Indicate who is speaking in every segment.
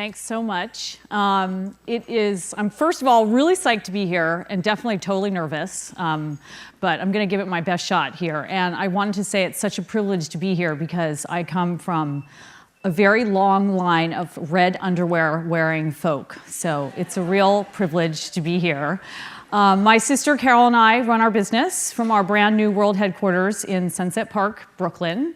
Speaker 1: Thanks so much. I'm first of all really psyched to be here and definitely totally nervous, but I'm going to give it my best shot here. And I wanted to say it's such a privilege to be here because I come from a very long line of red underwear wearing folk. So it's a real privilege to be here. My sister Carol and I run our business from our brand new world headquarters in Sunset Park, Brooklyn.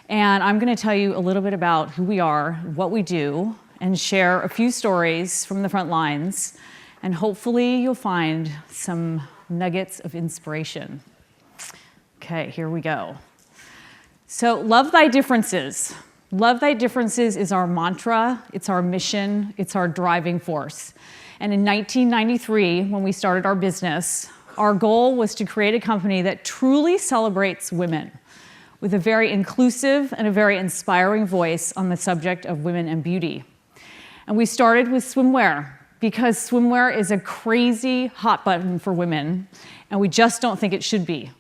Speaker 1: And I'm going to tell you a little bit about who we are, what we do, and share a few stories from the front lines. And hopefully you'll find some nuggets of inspiration. Okay, here we go. So, love thy differences. Love thy differences is our mantra, it's our mission, it's our driving force. And in 1993, when we started our business, our goal was to create a company that truly celebrates women, with a very inclusive and a very inspiring voice on the subject of women and beauty. And we started with swimwear, because swimwear is a crazy hot button for women, and we just don't think it should be.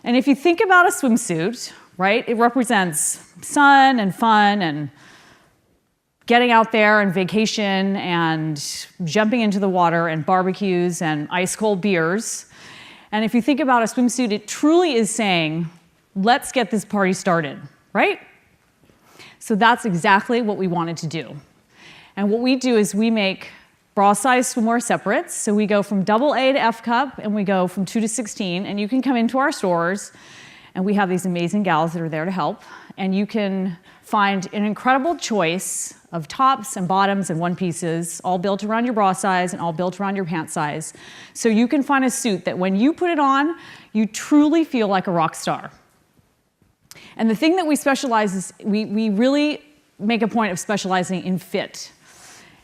Speaker 1: And if you think about a swimsuit, right, it represents sun and fun and getting out there and vacation and jumping into the water and barbecues and ice cold beers. And if you think about a swimsuit, it truly is saying, let's get this party started, right? So that's exactly what we wanted to do. And what we do is we make bra-size swimwear separates. So we go from AA to F cup, and we go from 2 to 16. And you can come into our stores, and we have these amazing gals that are there to help. And you can find an incredible choice of tops and bottoms and one pieces, all built around your bra size and all built around your pant size. So you can find a suit that when you put it on, you truly feel like a rock star. And the thing that we specialize is we really make a point of specializing in fit.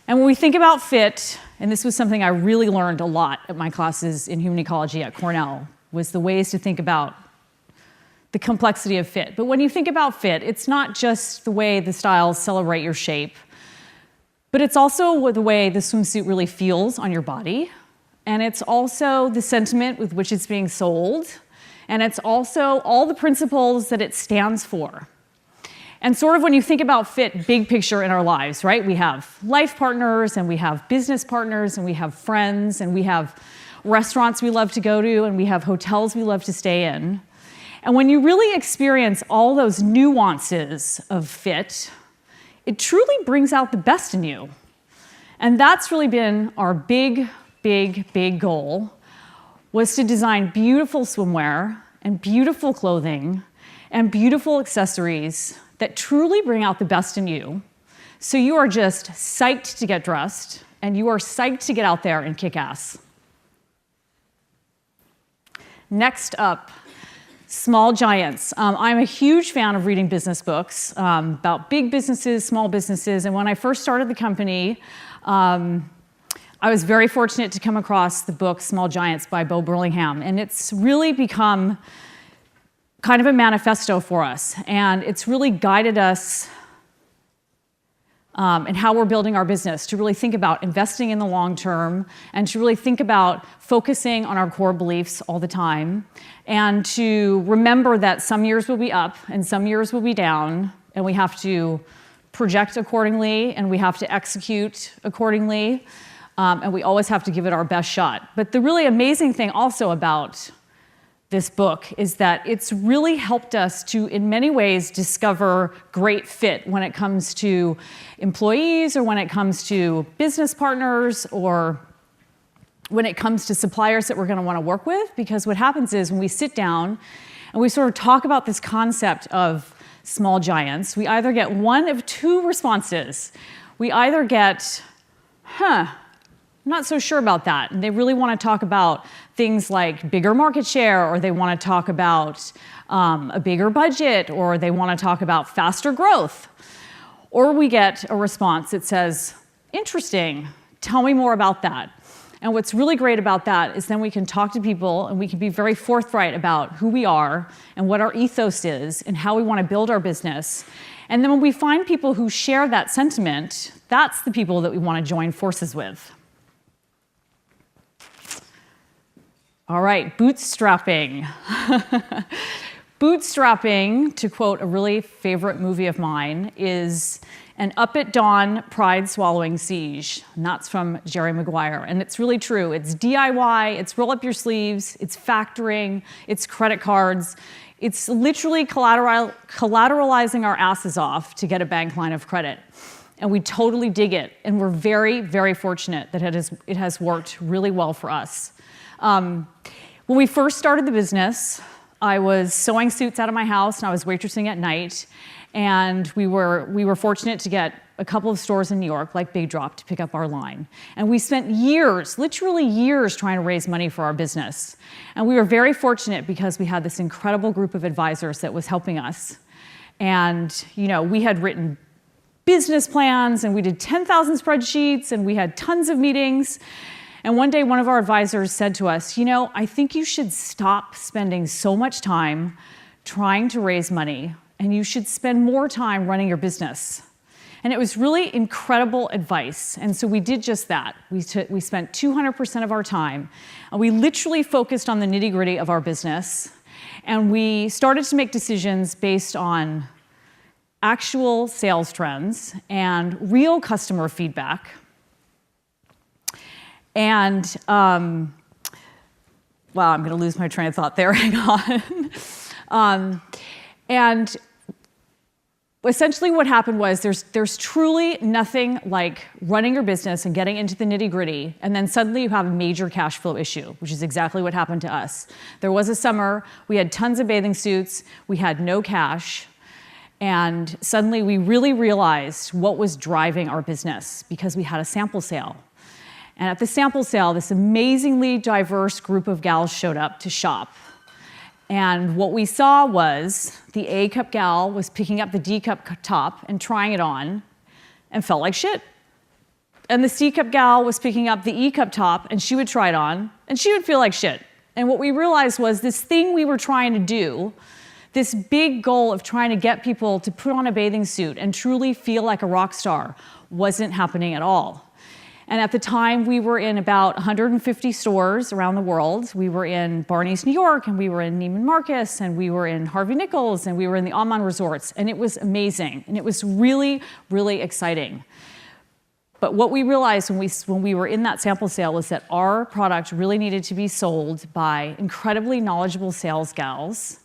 Speaker 1: And when we think about fit, and this was something I really learned a lot at my classes in human ecology at Cornell, was the ways to think about the complexity of fit. But when you think about fit, it's not just the way the styles celebrate your shape, but it's also the way the swimsuit really feels on your body. And it's also the sentiment with which it's being sold. And it's also all the principles that it stands for. And sort of when you think about fit, big picture in our lives, right? We have life partners, and we have business partners, and we have friends, and we have restaurants we love to go to, and we have hotels we love to stay in. And when you really experience all those nuances of fit, it truly brings out the best in you. And that's really been our big, big, big goal, was to design beautiful swimwear and beautiful clothing and beautiful accessories that truly bring out the best in you. So you are just psyched to get dressed, and you are psyched to get out there and kick ass. Next up, small giants. I'm a huge fan of reading business books about big businesses, small businesses, and when I first started the company, I was very fortunate to come across the book Small Giants by Bo Burlingham, and it's really become kind of a manifesto for us, and it's really guided us in how we're building our business, to really think about investing in the long term, and to really think about focusing on our core beliefs all the time, and to remember that some years will be up and some years will be down, and we have to project accordingly, and we have to execute accordingly, and we always have to give it our best shot. But the really amazing thing also about this book is that it's really helped us to, in many ways, discover great fit when it comes to employees, or when it comes to business partners, or when it comes to suppliers that we're going to want to work with. Because what happens is when we sit down and we sort of talk about this concept of small giants, we either get one of two responses. We either get, I'm not so sure about that. And they really want to talk about things like bigger market share, or they want to talk about a bigger budget, or they want to talk about faster growth. Or we get a response that says, interesting, tell me more about that. And what's really great about that is then we can talk to people, and we can be very forthright about who we are and what our ethos is and how we want to build our business. And then when we find people who share that sentiment, that's the people that we want to join forces with. All right, bootstrapping. Bootstrapping, to quote a really favorite movie of mine, is and up at dawn, pride swallowing siege. And that's from Jerry Maguire. And it's really true. It's DIY, it's roll up your sleeves, it's factoring, it's credit cards. It's literally collateralizing our asses off to get a bank line of credit. And we totally dig it. And we're very, very fortunate that it has worked really well for us. When we first started the business, I was sewing suits out of my house and I was waitressing at night. And we were fortunate to get a couple of stores in New York, like Big Drop, to pick up our line. And we spent years, literally years, trying to raise money for our business. And we were very fortunate because we had this incredible group of advisors that was helping us. And we had written business plans, and we did 10,000 spreadsheets, and we had tons of meetings. And one day, one of our advisors said to us, I think you should stop spending so much time trying to raise money, and you should spend more time running your business. And it was really incredible advice. And so we did just that. We spent 200% of our time, and we literally focused on the nitty-gritty of our business. And we started to make decisions based on actual sales trends and real customer feedback. And, wow, I'm going to lose my train of thought there. Hang on. And essentially what happened was there's truly nothing like running your business and getting into the nitty-gritty, and then suddenly you have a major cash flow issue, which is exactly what happened to us. There was a summer, we had tons of bathing suits, we had no cash, and suddenly we really realized what was driving our business because we had a sample sale. And at the sample sale, this amazingly diverse group of gals showed up to shop. And what we saw was the A cup gal was picking up the D cup top and trying it on and felt like shit. And the C cup gal was picking up the E cup top and she would try it on and she would feel like shit. And what we realized was this thing we were trying to do, this big goal of trying to get people to put on a bathing suit and truly feel like a rock star, wasn't happening at all. And at the time, we were in about 150 stores around the world. We were in Barneys New York, and we were in Neiman Marcus, and we were in Harvey Nichols, and we were in the Aman Resorts. And it was amazing, and it was really, really exciting. But what we realized when we were in that sample sale was that our product really needed to be sold by incredibly knowledgeable sales gals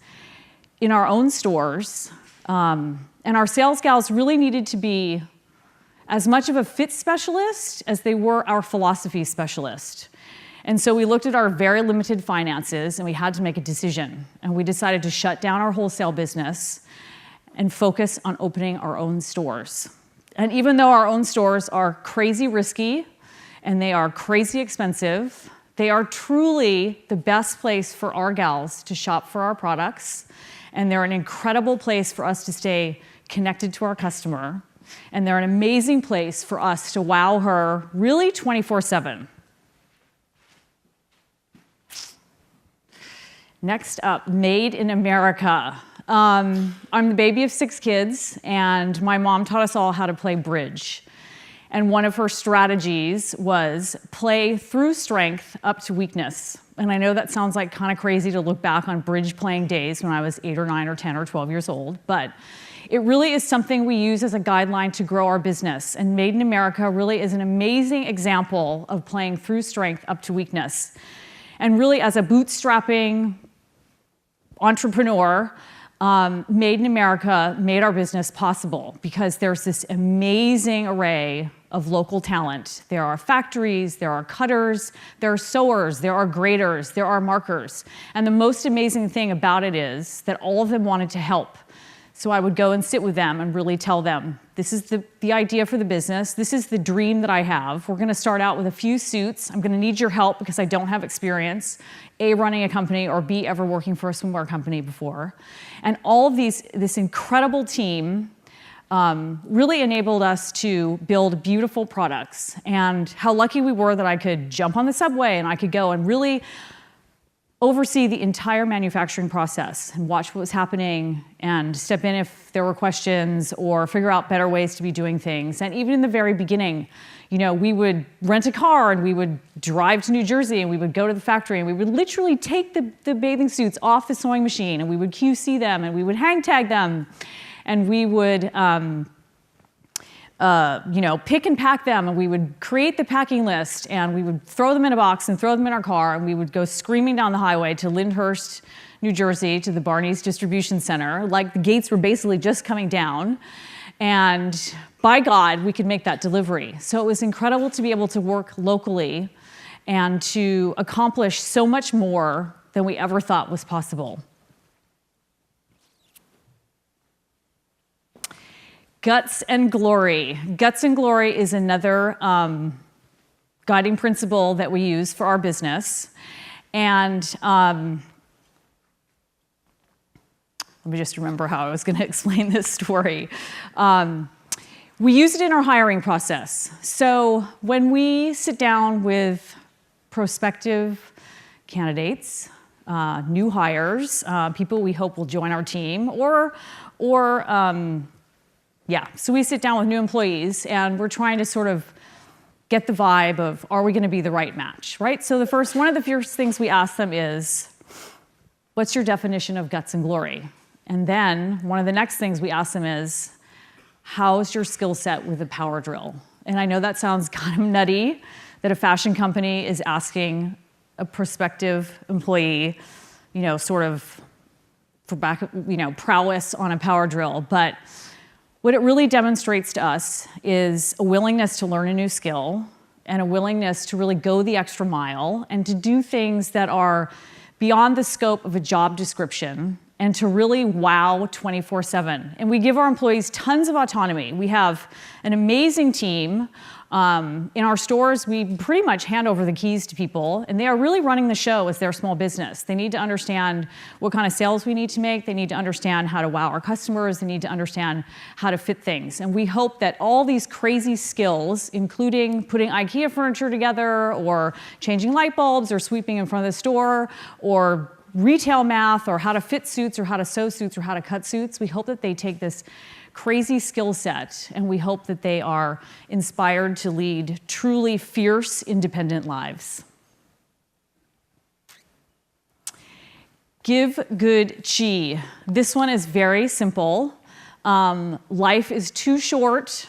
Speaker 1: in our own stores. And our sales gals really needed to be as much of a fit specialist as they were our philosophy specialist. And so we looked at our very limited finances and we had to make a decision. And we decided to shut down our wholesale business and focus on opening our own stores. And even though our own stores are crazy risky and they are crazy expensive, they are truly the best place for our gals to shop for our products. And they're an incredible place for us to stay connected to our customer. And they're an amazing place for us to wow her really 24/7. Next up, Made in America. I'm the baby of 6 kids, and my mom taught us all how to play bridge. And one of her strategies was play through strength up to weakness. And I know that sounds like kind of crazy to look back on bridge playing days when I was 8 or 9 or 10 or 12 years old, but it really is something we use as a guideline to grow our business. And Made in America really is an amazing example of playing through strength up to weakness. And really, as a bootstrapping entrepreneur, Made in America made our business possible because there's this amazing array of local talent. There are factories, there are cutters, there are sewers, there are graders, there are markers. And the most amazing thing about it is that all of them wanted to help. So I would go and sit with them and really tell them, this is the idea for the business. This is the dream that I have. We're going to start out with a few suits. I'm going to need your help because I don't have experience, A, running a company, or B, ever working for a swimwear company before. And all of this incredible team really enabled us to build beautiful products. And how lucky we were that I could jump on the subway and I could go and really oversee the entire manufacturing process and watch what was happening and step in if there were questions or figure out better ways to be doing things. And even in the very beginning, we would rent a car and we would drive to New Jersey and we would go to the factory and we would literally take the bathing suits off the sewing machine and we would QC them and we would hang tag them and we would pick and pack them, and we would create the packing list, and we would throw them in a box and throw them in our car, and we would go screaming down the highway to Lyndhurst, New Jersey, to the Barneys distribution center, like the gates were basically just coming down, and by God, we could make that delivery. So it was incredible to be able to work locally and to accomplish so much more than we ever thought was possible. Guts and glory. Guts and glory is another guiding principle that we use for our business. And let me just remember how I was going to explain this story. We use it in our hiring process. So when we sit down with prospective candidates, new hires, people we hope will join our team, so we sit down with new employees, and we're trying to sort of get the vibe of, are we going to be the right match, right? So one of the first things we ask them is, what's your definition of guts and glory? And then one of the next things we ask them is, how's your skill set with a power drill? And I know that sounds kind of nutty, that a fashion company is asking a prospective employee, prowess on a power drill, but what it really demonstrates to us is a willingness to learn a new skill and a willingness to really go the extra mile and to do things that are beyond the scope of a job description and to really wow 24/7. And we give our employees tons of autonomy. We have an amazing team. In our stores, we pretty much hand over the keys to people, and they are really running the show as their small business. They need to understand what kind of sales we need to make. They need to understand how to wow our customers. They need to understand how to fit things. And we hope that all these crazy skills, including putting IKEA furniture together or changing light bulbs or sweeping in front of the store or retail math or how to fit suits or how to sew suits or how to cut suits, we hope that they take this crazy skill set, and we hope that they are inspired to lead truly fierce, independent lives. Give good chi. This one is very simple. Life is too short,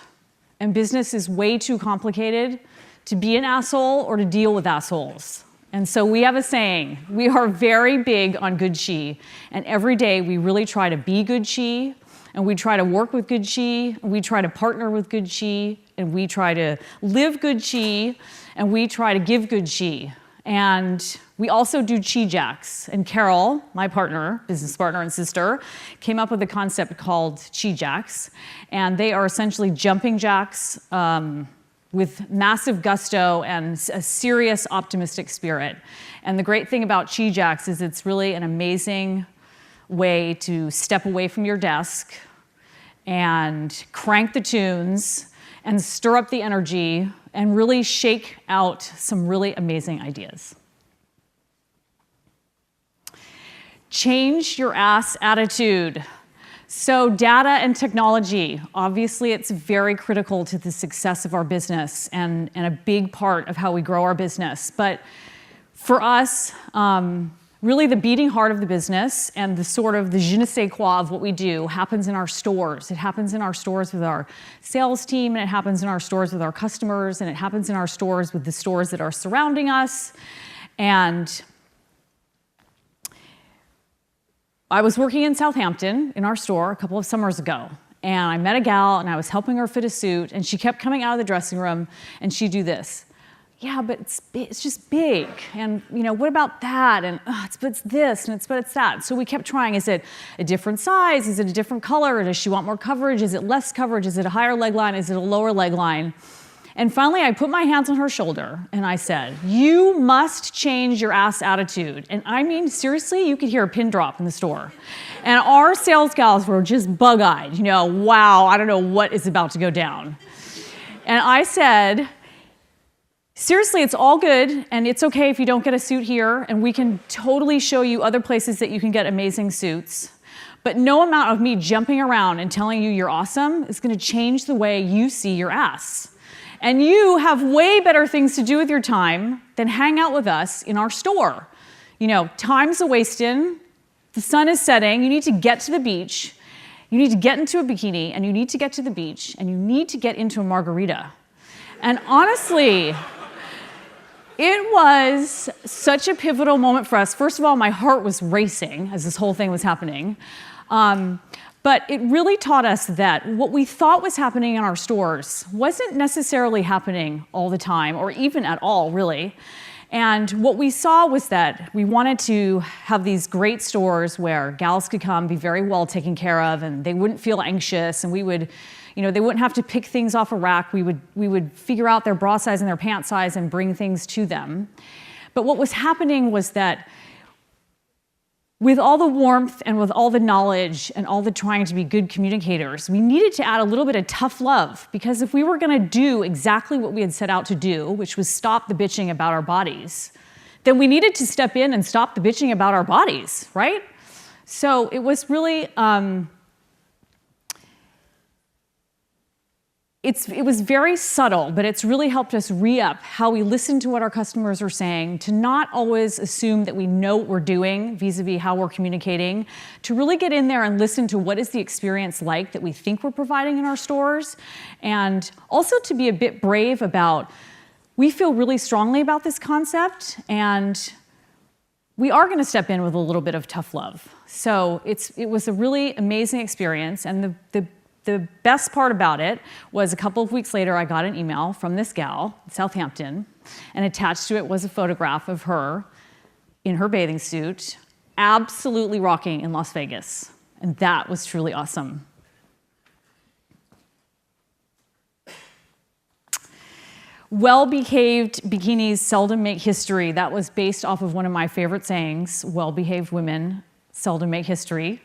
Speaker 1: and business is way too complicated to be an asshole or to deal with assholes. And so we have a saying, we are very big on good chi, and every day we really try to be good chi, and we try to work with good chi, and we try to partner with good chi, and we try to live good chi, and we try to give good chi. And we also do chi jacks. And Carol, my partner, business partner and sister, came up with a concept called chi jacks. And they are essentially jumping jacks with massive gusto and a serious optimistic spirit. And the great thing about chi jacks is it's really an amazing way to step away from your desk and crank the tunes and stir up the energy and really shake out some really amazing ideas. Change your ass attitude. So data and technology, obviously it's very critical to the success of our business and a big part of how we grow our business. But for us, really the beating heart of the business and the sort of the je ne sais quoi of what we do happens in our stores. It happens in our stores with our sales team, and it happens in our stores with our customers, and it happens in our stores with the stores that are surrounding us. And I was working in Southampton in our store a couple of summers ago, and I met a gal, and I was helping her fit a suit, and she kept coming out of the dressing room, and she'd do this. Yeah, but it's just big, and what about that? And it's this, and it's that. So we kept trying. Is it a different size? Is it a different color? Does she want more coverage? Is it less coverage? Is it a higher leg line? Is it a lower leg line? And finally, I put my hands on her shoulder, and I said, you must change your ass attitude. And I mean, seriously, you could hear a pin drop in the store. And our sales gals were just bug-eyed, wow, I don't know what is about to go down. And I said, seriously, it's all good, and it's okay if you don't get a suit here, and we can totally show you other places that you can get amazing suits. But no amount of me jumping around and telling you you're awesome is going to change the way you see your ass. And you have way better things to do with your time than hang out with us in our store. Time's a wasting. The sun is setting. You need to get to the beach. You need to get into a bikini, and you need to get to the beach, and you need to get into a margarita. And honestly, it was such a pivotal moment for us. First of all, my heart was racing as this whole thing was happening. But it really taught us that what we thought was happening in our stores wasn't necessarily happening all the time, or even at all, really. And what we saw was that we wanted to have these great stores where gals could come, be very well taken care of, and they wouldn't feel anxious, and we would, they wouldn't have to pick things off a rack. We would figure out their bra size and their pant size and bring things to them. But what was happening was that with all the warmth and with all the knowledge and all the trying to be good communicators, we needed to add a little bit of tough love, because if we were going to do exactly what we had set out to do, which was stop the bitching about our bodies, then we needed to step in and stop the bitching about our bodies, right? So it was really, it was very subtle, but it's really helped us re-up how we listen to what our customers are saying, to not always assume that we know what we're doing vis-a-vis how we're communicating, to really get in there and listen to what is the experience like that we think we're providing in our stores, and also to be a bit brave about, we feel really strongly about this concept, and we are going to step in with a little bit of tough love. So it was a really amazing experience, and the best part about it was a couple of weeks later, I got an email from this gal in Southampton, and attached to it was a photograph of her in her bathing suit, absolutely rocking in Las Vegas. And that was truly awesome. Well-behaved bikinis seldom make history. That was based off of one of my favorite sayings, well-behaved women seldom make history.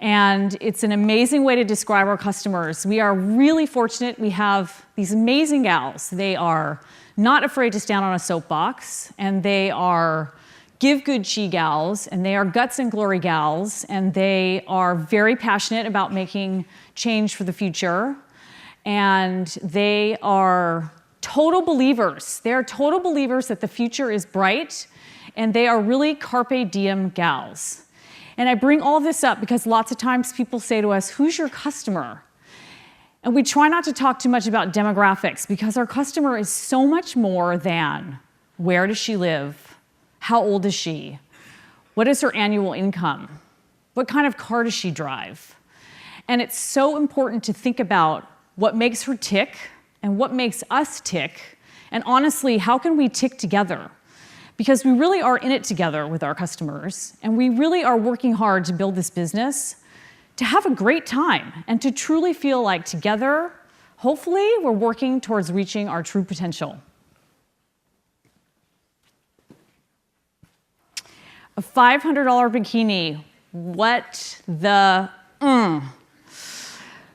Speaker 1: And it's an amazing way to describe our customers. We are really fortunate. We have these amazing gals. They are not afraid to stand on a soapbox, and they are give good chi gals, and they are guts and glory gals, and they are very passionate about making change for the future. And they are total believers. They are total believers that the future is bright, and they are really carpe diem gals. And I bring all this up because lots of times people say to us, who's your customer? And we try not to talk too much about demographics, because our customer is so much more than where does she live? How old is she? What is her annual income? What kind of car does she drive? And it's so important to think about what makes her tick and what makes us tick. And honestly, how can we tick together? Because we really are in it together with our customers, and we really are working hard to build this business, to have a great time, and to truly feel like together, hopefully, we're working towards reaching our true potential. A $500 bikini, what the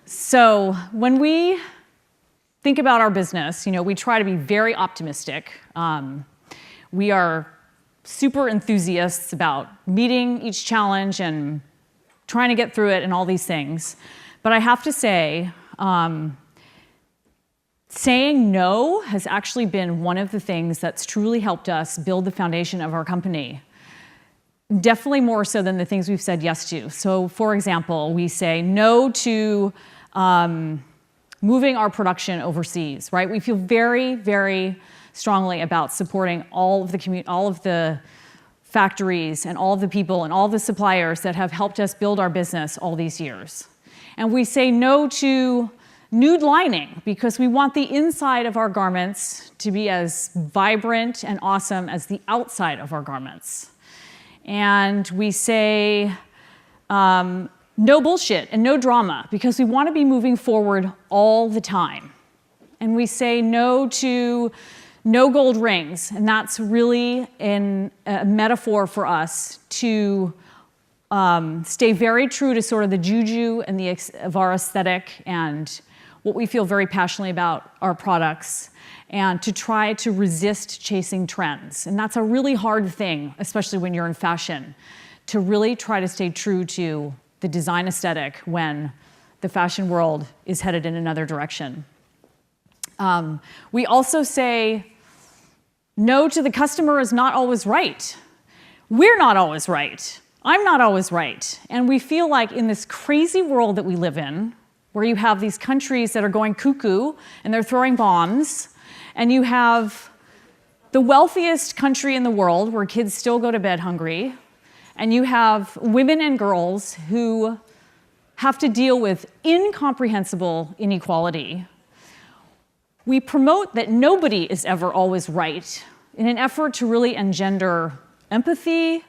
Speaker 1: So when we think about our business, we try to be very optimistic. We are super enthusiasts about meeting each challenge and trying to get through it and all these things. But I have to say, saying no has actually been one of the things that's truly helped us build the foundation of our company. Definitely more so than the things we've said yes to. So for example, we say no to moving our production overseas, right? We feel very, very strongly about supporting all of the factories and all of the people and all the suppliers that have helped us build our business all these years. And we say no to nude lining, because we want the inside of our garments to be as vibrant and awesome as the outside of our garments. And we say no bullshit and no drama, because we want to be moving forward all the time. And we say no to no gold rings, and that's really a metaphor for us to stay very true to sort of the juju and of our aesthetic and what we feel very passionately about our products, and to try to resist chasing trends. And that's a really hard thing, especially when you're in fashion, to really try to stay true to the design aesthetic when the fashion world is headed in another direction. We also say no to the customer is not always right. We're not always right. I'm not always right. And we feel like in this crazy world that we live in, where you have these countries that are going cuckoo and they're throwing bombs, and you have the wealthiest country in the world where kids still go to bed hungry, and you have women and girls who have to deal with incomprehensible inequality. We promote that nobody is ever always right in an effort to really engender empathy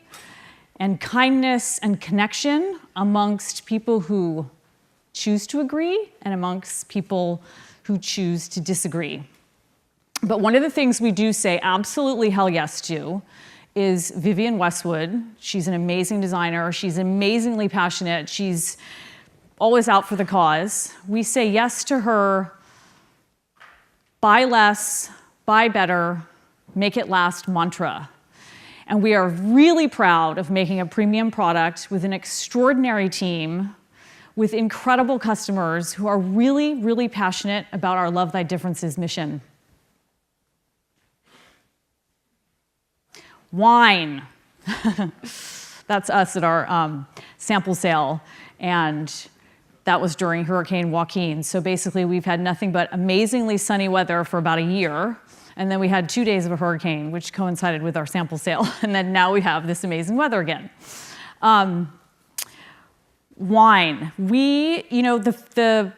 Speaker 1: and kindness and connection amongst people who choose to agree and amongst people who choose to disagree. But one of the things we do say absolutely hell yes to is Vivienne Westwood. She's an amazing designer. She's amazingly passionate. She's always out for the cause. We say yes to her buy less, buy better, make it last mantra. And we are really proud of making a premium product with an extraordinary team, with incredible customers who are really, really passionate about our Love Thy Differences mission. Wine. That's us at our sample sale. And that was during Hurricane Joaquin. So basically, we've had nothing but amazingly sunny weather for about a year. And then we had 2 days of a hurricane, which coincided with our sample sale. And then now we have this amazing weather again. Wine. The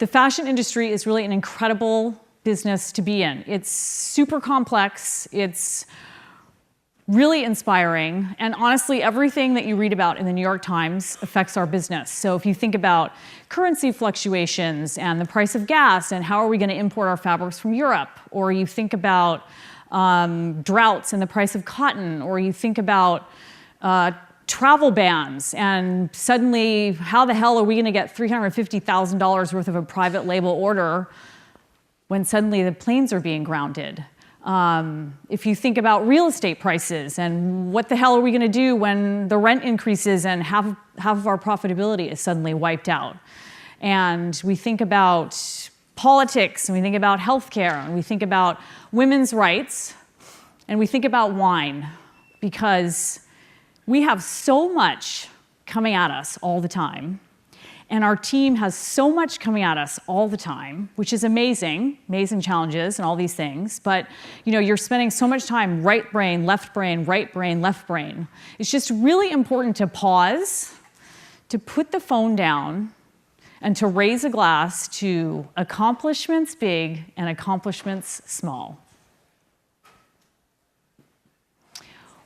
Speaker 1: fashion industry is really an incredible business to be in. It's super complex. It's really inspiring. And honestly, everything that you read about in the New York Times affects our business. So if you think about currency fluctuations and the price of gas and how are we going to import our fabrics from Europe, or you think about droughts and the price of cotton, or you think about travel bans, and suddenly, how the hell are we going to get $350,000 worth of a private label order when suddenly the planes are being grounded? If you think about real estate prices and what the hell are we going to do when the rent increases and half of our profitability is suddenly wiped out? And we think about politics, and we think about healthcare, and we think about women's rights, and we think about wine, because we have so much coming at us all the time. And our team has so much coming at us all the time, which is amazing challenges and all these things. But you're spending so much time right brain, left brain, right brain, left brain. It's just really important to pause, to put the phone down, and to raise a glass to accomplishments big and accomplishments small.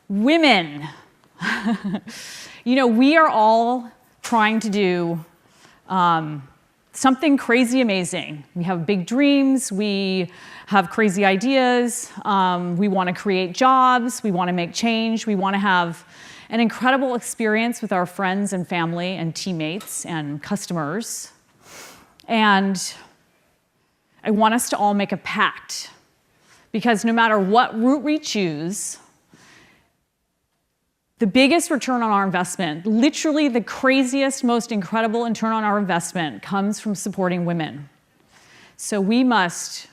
Speaker 1: Women. We are all trying to do something crazy amazing. We have big dreams, we have crazy ideas, we want to create jobs, we want to make change, we want to have an incredible experience with our friends and family and teammates and customers. And I want us to all make a pact, because no matter what route we choose, the biggest return on our investment, literally the craziest, most incredible return on our investment, comes from supporting women. So we must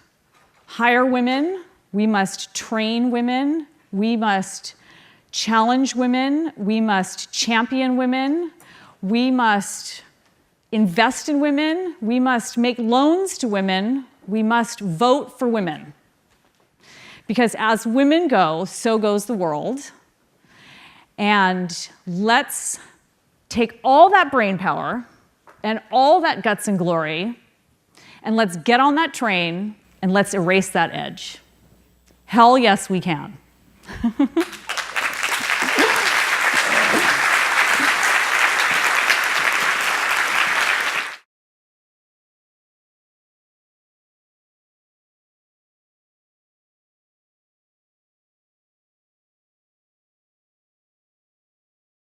Speaker 1: hire women, we must train women, we must challenge women, we must champion women, we must invest in women, we must make loans to women, we must vote for women. Because as women go, so goes the world. And let's take all that brain power and all that guts and glory, and let's get on that train and let's erase that edge. Hell yes, we can.